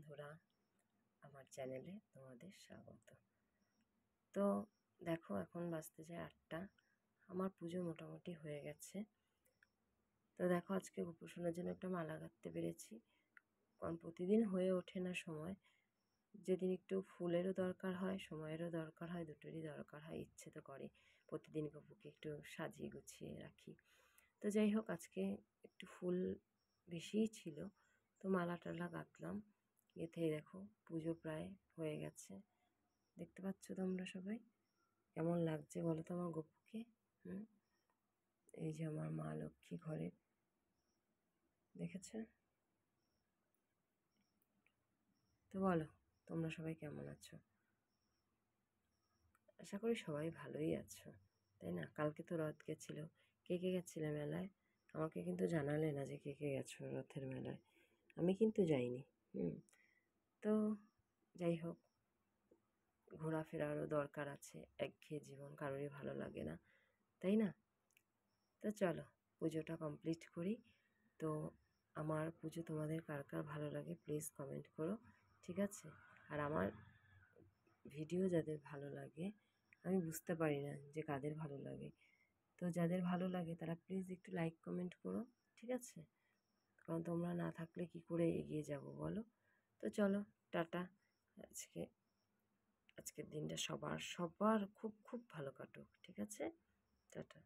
বন্ধুরা, আমার চ্যানেলে তোমাদের স্বাগত। তো দেখো, এখন বাজতে যায় 8টা। আমার পুজো মোটামুটি হয়ে গেছে। তো দেখো, আজকে উপাসনার জন্য একটা মালা গাঁথতে পেরেছি, কারণ প্রতিদিন হয়ে ওঠে না সময়। যেদিন একটু ফুলেরও দরকার হয়, সময়েরও দরকার হয়, দুটোরই দরকার হয়। ইচ্ছে তো করে প্রতিদিন গপুকে একটু সাজিয়ে গুছিয়ে রাখি। তো যাই হোক, আজকে একটু ফুল বেশিই ছিল, তো মালা টালা গাঁথলাম। গেঁথে দেখো পুজো প্রায় হয়ে গেছে। দেখতে পাচ্ছ তোমরা সবাই? কেমন লাগছে বলো তো আমার গপুকে? এই যে আমার মা লক্ষ্মী ঘরে, দেখেছ? তো বলো, তোমরা সবাই কেমন আছো? আশা করি সবাই ভালোই আছো, তাই না? কালকে তো রথ গেছিলো। কে কে গেছিলে মেলায়? আমাকে কিন্তু জানালে না যে কে কে গেছো রথের মেলায়। আমি কিন্তু যাইনি। তো যাই হোক, ঘোরাফেরারও দরকার আছে। একঘেয়ে জীবন কারোরই ভালো লাগে না, তাই না? তো চলো পুজোটা কমপ্লিট করি। তো আমার পুজো তোমাদের কার কার ভালো লাগে প্লিজ কমেন্ট করো, ঠিক আছে? আর আমার ভিডিও যাদের ভালো লাগে, আমি বুঝতে পারি না যে কাদের ভালো লাগে। তো যাদের ভালো লাগে তারা প্লিজ একটু লাইক কমেন্ট করো, ঠিক আছে? কারণ তোমরা না থাকলে কি করে এগিয়ে যাব বলো? তো চলো, টাটা। আজকের দিনটা সবার সবার খুব খুব ভালো কাটুক, ঠিক আছে? টাটা।